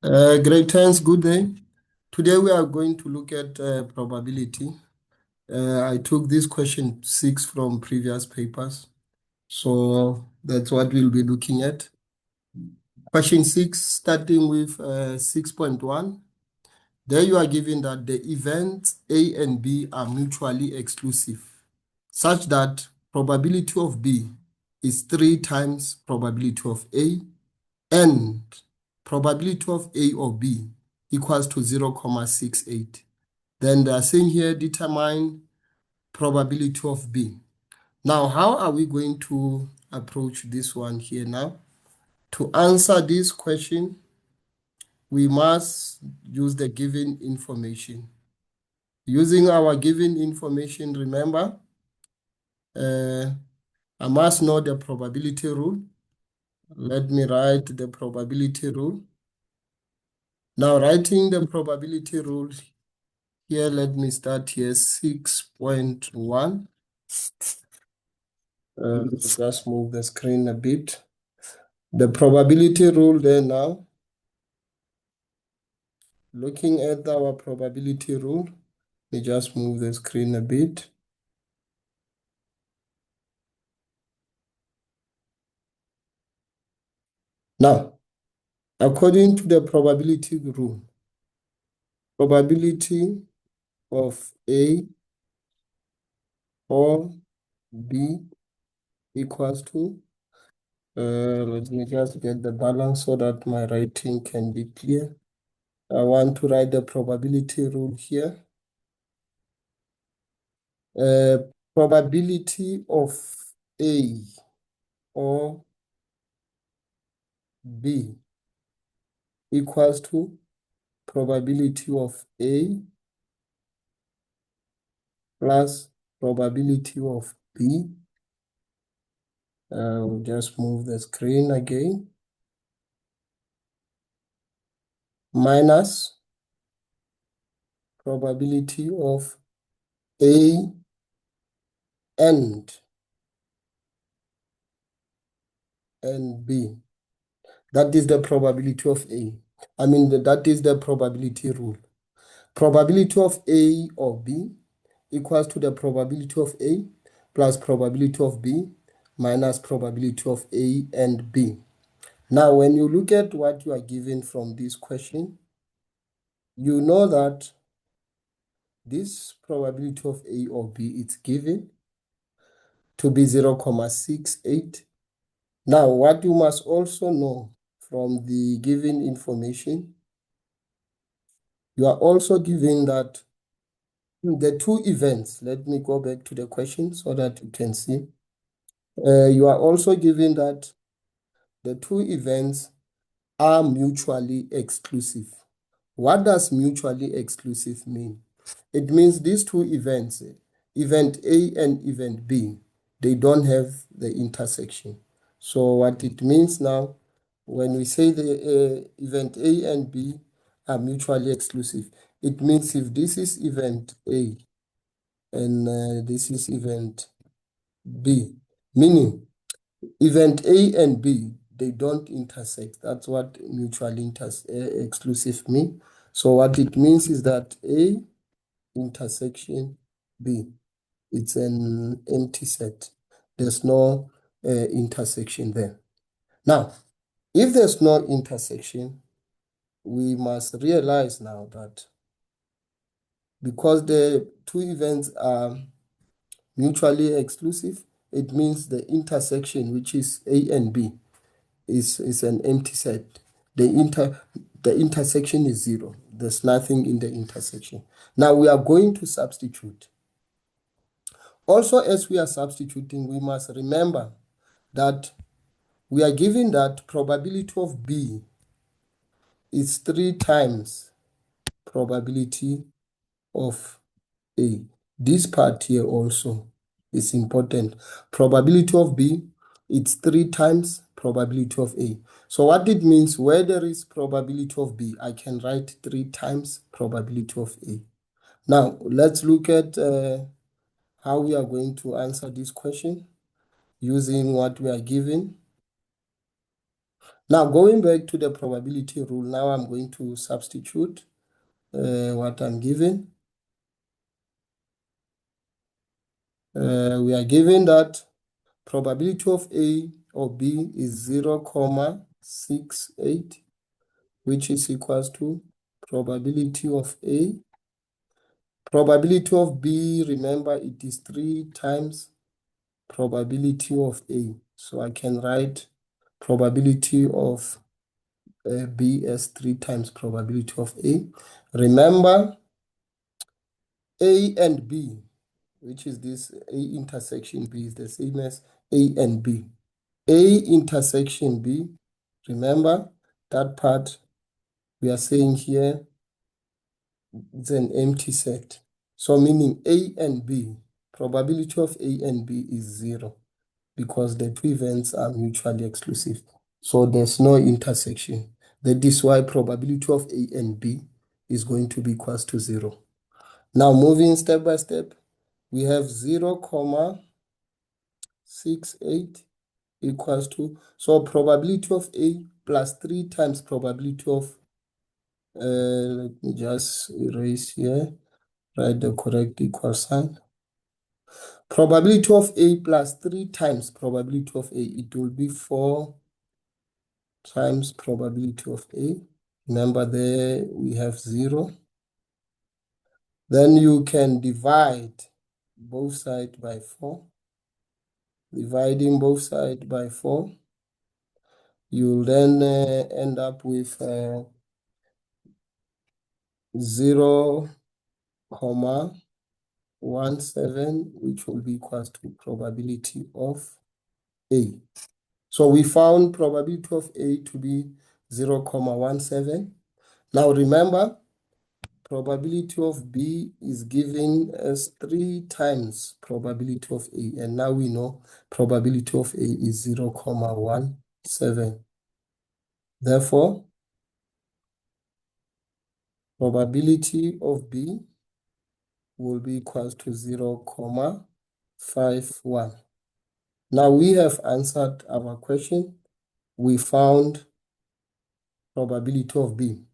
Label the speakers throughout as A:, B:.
A: Great, thanks. Good day. Today we are going to look at probability. I took this question 6 from previous papers, so that's what we'll be looking at. Question 6, starting with 6.1. There you are given that the events A and B are mutually exclusive, such that probability of B is 3 times probability of A, and probability of A or B equals to 0.68. Then they are saying here, determine probability of B. Now, how are we going to approach this one here now? To answer this question, we must use the given information. Using our given information, remember, I must know the probability rule. Let me write the probability rule. Now, writing the probability rule here, let me start here, 6.1. Just move the screen a bit. The probability rule there now. Looking at our probability rule, we just move the screen a bit. Now, according to the probability rule, probability of A or B equals to, let me just get the balance so that my writing can be clear. I want to write the probability rule here. Probability of A or B equals to probability of A plus probability of B. We'll just move the screen again. Minus probability of A and B. That is the probability of A. I mean, that is the probability rule. Probability of A or B equals to the probability of A plus probability of B minus probability of A and B. Now, when you look at what you are given from this question, you know that this probability of A or B is given to be 0.68. Now, what you must also know from the given information, you are also given that the two events, let me go back to the question so that you can see. You are also given that the two events are mutually exclusive. What does mutually exclusive mean? It means these two events, event A and event B, they don't have the intersection. So what it means now, when we say the event A and B are mutually exclusive, it means if this is event A and this is event B, meaning event A and B, they don't intersect. That's what mutually exclusive mean. So what it means is that A intersection B, it's an empty set. There's no intersection there. Now, if there's no intersection, we must realize now that because the two events are mutually exclusive, it means the intersection, which is A and B, is an empty set. The intersection is 0. There's nothing in the intersection. Now we are going to substitute. Also, as we are substituting, we must remember that we are given that probability of B is 3 times probability of A. This part here also is important. Probability of B, it's 3 times probability of A. So what it means, where there is probability of B, I can write 3 times probability of A. Now, let's look at how we are going to answer this question using what we are given. Now, going back to the probability rule, now I'm going to substitute what I'm given. We are given that probability of A or B is 0.68, which is equals to probability of A. Probability of B, remember, it is 3 times probability of A. So I can write probability of B as 3 times probability of A. Remember, A and B, which is this A intersection B, is the same as A and B. A intersection B, remember that part we are saying here, it's an empty set. So meaning A and B, probability of A and B is 0 because the two events are mutually exclusive. So there's no intersection. That is why probability of A and B is going to be equals to 0. Now moving step by step, we have 0.68 equals to, so probability of A plus 3 times probability of, let me just erase here, write the correct equal sign. Probability of A plus 3 times probability of A, it will be 4 times probability of A. Remember there we have 0. Then you can divide both sides by 4. Dividing both sides by 4, you'll then end up with 0.17, which will be equal to probability of A. So we found probability of A to be 0.17. Now remember, probability of B is given as 3 times probability of A. And now we know probability of A is 0.17. Therefore, probability of B will be equals to 0.51. Now we have answered our question. We found probability of B.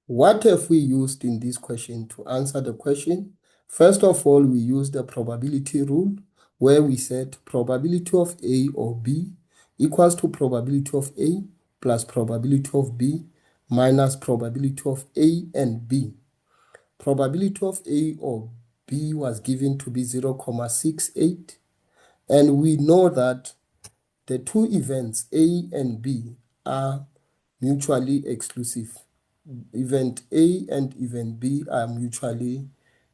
A: What have we used in this question to answer the question? First of all, we used the probability rule where we said probability of A or B equals to probability of A plus probability of B minus probability of A and B. Probability of A or B was given to be 0.68, and we know that the two events A and B are mutually exclusive. Event A and event B are mutually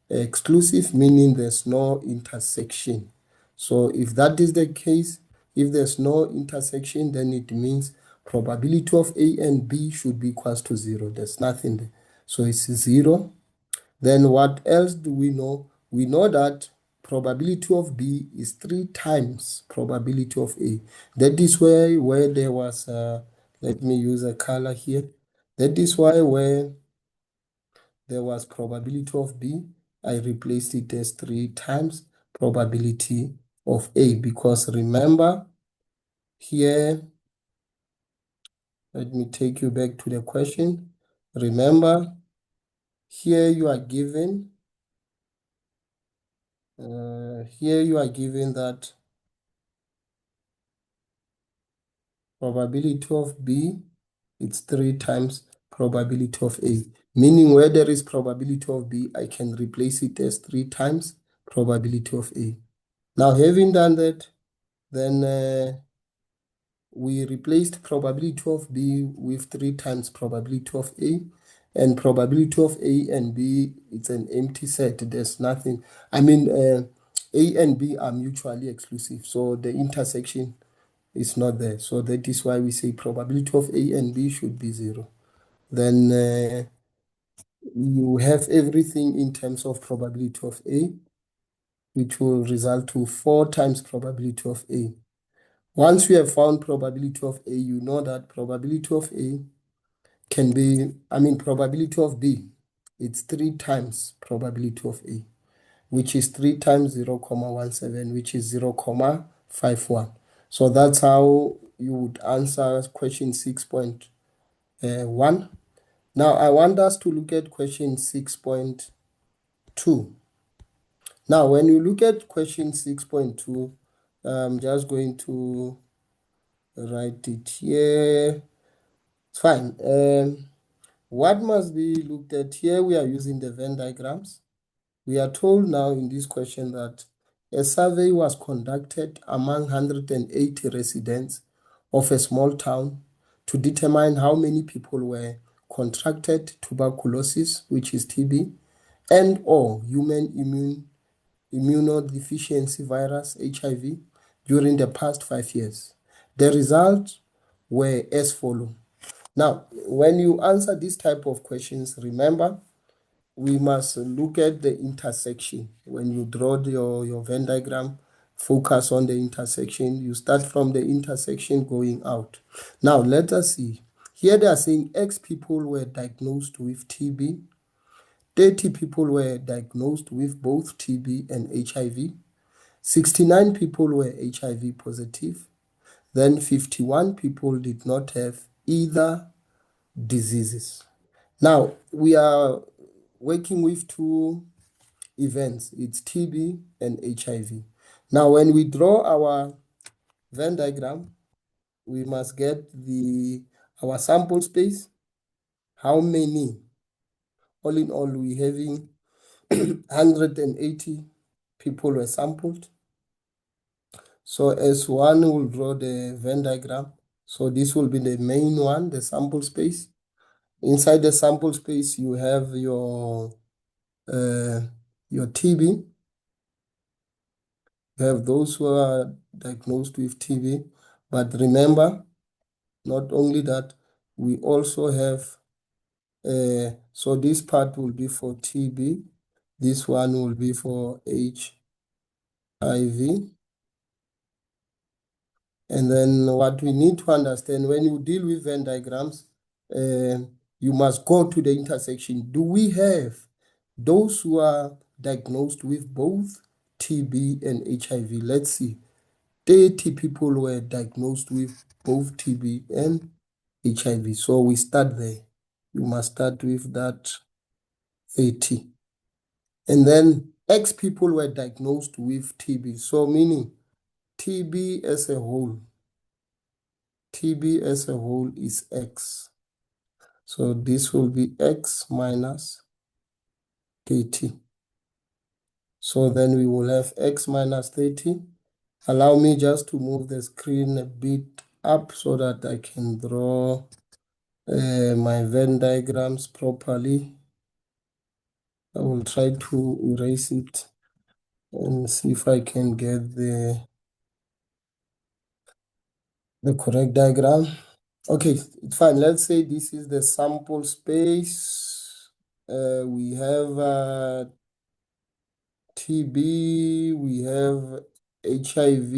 A: exclusive, meaning there's no intersection. So if that is the case, if there's no intersection, then it means probability of A and B should be equals to 0. There's nothing there. So it's 0. Then what else do we know? We know that probability of B is 3 times probability of A. That is where there was, let me use a color here. That is why where there was probability of B, I replaced it as 3 times probability of A, because remember here, let me take you back to the question. Remember here you are given that probability of B, it's 3 times probability of A. Meaning where there is probability of B, I can replace it as 3 times probability of A. Now having done that, then we replaced probability of B with 3 times probability of A. And probability of A and B, it's an empty set. There's nothing. I mean, A and B are mutually exclusive. So the intersection is not there. So that is why we say probability of A and B should be 0. Then you have everything in terms of probability of A, which will result to 4 times probability of A. Once you have found probability of A, you know that probability of A can be, probability of B, it's 3 times probability of A, which is 3 times 0.17, which is 0.51. So that's how you would answer question 6.1. Now, I want us to look at question 6.2. Now, when you look at question 6.2, I'm just going to write it here. It's fine. What must be looked at here? We are using the Venn diagrams. We are told now in this question that a survey was conducted among 180 residents of a small town to determine how many people were contracted tuberculosis, which is TB, and or human immunodeficiency virus, HIV, during the past 5 years. The results were as follows. Now, when you answer this type of questions, remember, we must look at the intersection. When you draw your Venn diagram, focus on the intersection. You start from the intersection going out. Now, let us see. Here they are saying X people were diagnosed with TB. 30 people were diagnosed with both TB and HIV. 69 people were HIV positive. Then 51 people did not have either diseases. Now, we are working with two events. It's TB and HIV. Now, when we draw our Venn diagram, we must get our sample space. How many? All in all, we having 180 people were sampled. So as one will draw the Venn diagram. So this will be the main one, the sample space. Inside the sample space, you have your TB. You have those who are diagnosed with TB. But remember, not only that, we also have, so this part will be for TB. This one will be for HIV. And then what we need to understand, when you deal with Venn diagrams, you must go to the intersection. Do we have those who are diagnosed with both TB and HIV? Let's see. 30 people were diagnosed with both TB and HIV. So we start there. You must start with that 30. And then X people were diagnosed with TB. So meaning TB as a whole. TB as a whole is X. So this will be X minus 30. So then we will have X minus 30. Allow me just to move the screen a bit up so that I can draw my Venn diagrams properly. I will try to erase it and see if I can get the correct diagram. Okay, it's fine. Let's say this is the sample space. We have TB, we have HIV,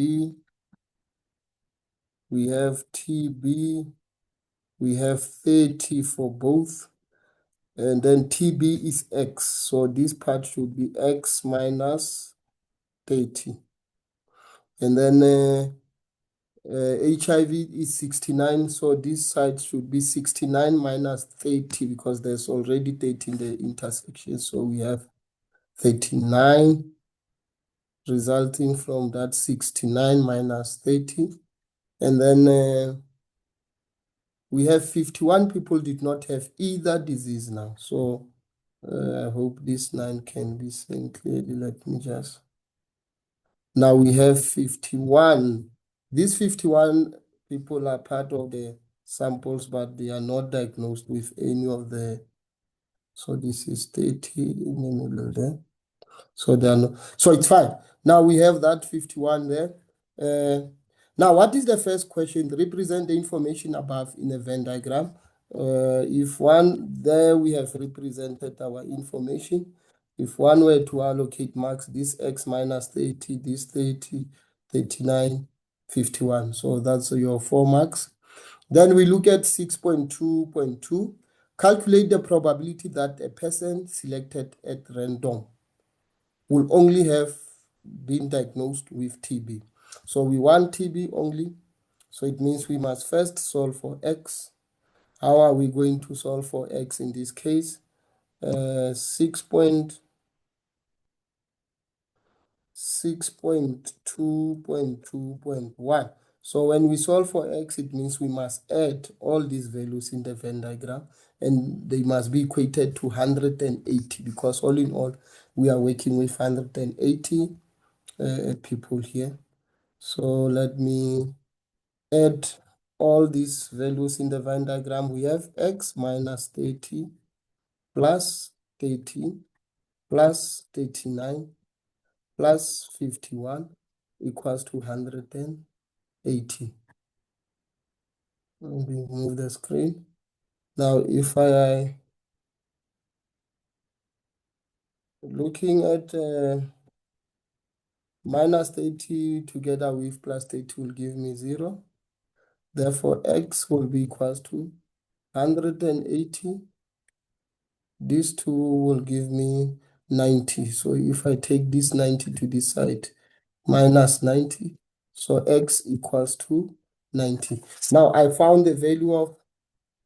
A: we have TB, we have 30 for both, and then TB is X. So this part should be X minus 30. And then HIV is 69, so this side should be 69 minus 30 because there's already 30 in the intersection. So we have 39 resulting from that 69 minus 30. And then we have 51 people did not have either disease now. So I hope this 9 can be seen clearly. Let me just. Now we have 51. These 51 people are part of the samples, but they are not diagnosed with any of the. So this is 30 in the middle there. So they are not. So it's fine. Now we have that 51 there. Now, what is the first question? Represent the information above in a Venn diagram. If one, there we have represented our information. If one were to allocate marks, this X minus 30, this 30, 39, 51. So that's your 4 marks. Then we look at 6.2.2. Calculate the probability that a person selected at random will only have been diagnosed with TB. So we want TB only. So it means we must first solve for x. How are we going to solve for x in this case? 6.2.2.1. So when we solve for x, it means we must add all these values in the Venn diagram, and they must be equated to 180, because all in all, we are working with 180 people here. So let me add all these values in the Venn diagram. We have x minus 30 plus 30 plus 39 plus 51 equals to 180. Let me move the screen. Now, if I looking at minus 30 together with plus 30 will give me 0. Therefore, x will be equals to 180. These two will give me 90. So if I take this 90 to this side, minus 90, so x equals to 90. Now I found the value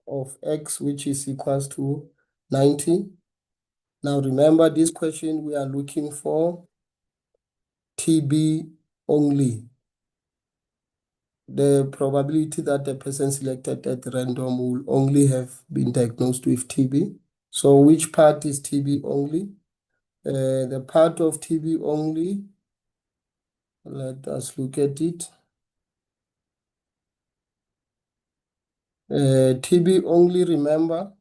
A: of x, which is equals to 90. Now remember this question, we are looking for TB only. The probability that the person selected at random will only have been diagnosed with TB. So which part is TB only? The part of TB only, let us look at it. TB only, remember,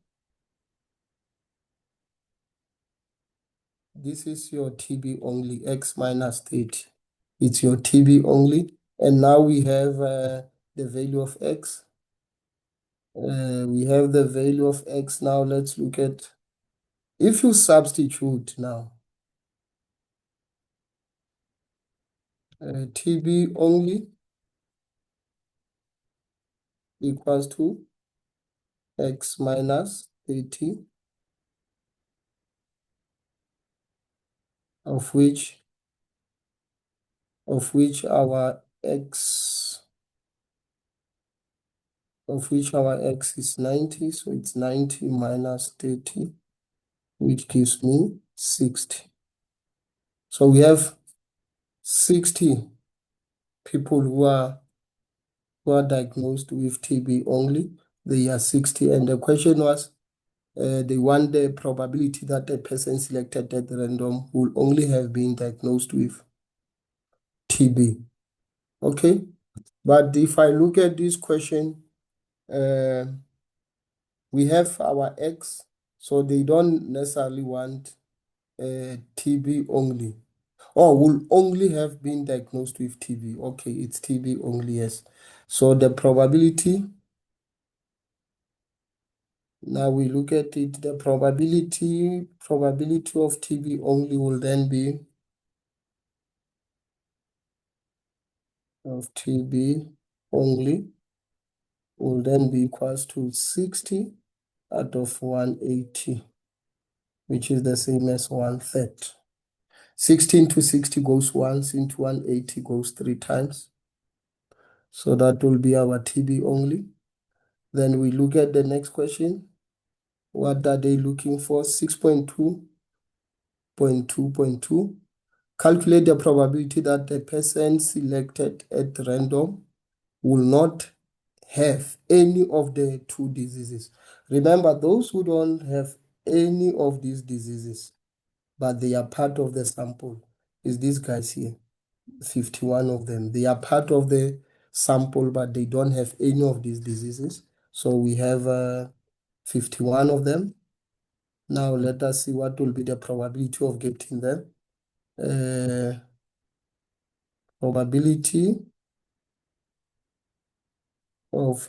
A: this is your TB only, x minus 30. It's your TB only. And now we have the value of x. We have the value of x. Now let's look at, if you substitute now, TB only equals to x minus 30, of which our x is 90. So it's 90 minus 30, which gives me 60. So we have 60 people who are diagnosed with TB only. They are 60, and the question was, they want the probability that a person selected at random will only have been diagnosed with TB. Okay, but if I look at this question, we have our X, so they don't necessarily want TB only, or will only have been diagnosed with TB. Okay, it's TB only, yes. So the probability, now we look at it, the probability of TB only will then be equals to 60 out of 180, which is the same as 1/3. 16 to 60 goes once, into 180 goes 3 times. So that will be our TB only. Then we look at the next question. What are they looking for? 6.2.2.2. Calculate the probability that the person selected at random will not have any of the 2 diseases. Remember, those who don't have any of these diseases, but they are part of the sample, is these guys here, 51 of them. They are part of the sample, but they don't have any of these diseases. So we have 51 of them. Now let us see what will be the probability of getting them. Probability of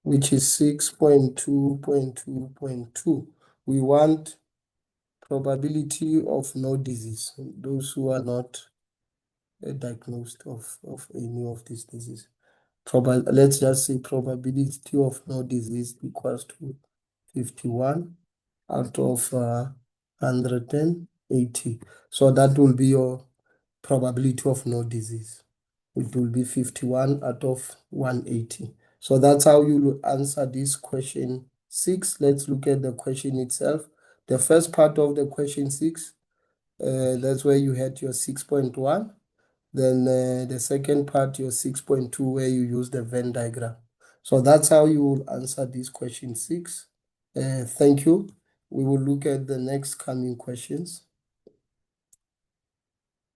A: which is 6.2.2.2. We want probability of no disease, those who are not diagnosed of any of these diseases. Let's just say probability of no disease equals to 51 out of 180. So that will be your probability of no disease. It will be 51 out of 180. So that's how you will answer this question 6. Let's look at the question itself. The first part of the question 6, that's where you had your 6.1. Then the second part, your 6.2, where you use the Venn diagram. So that's how you will answer this question 6. Thank you. We will look at the next coming questions.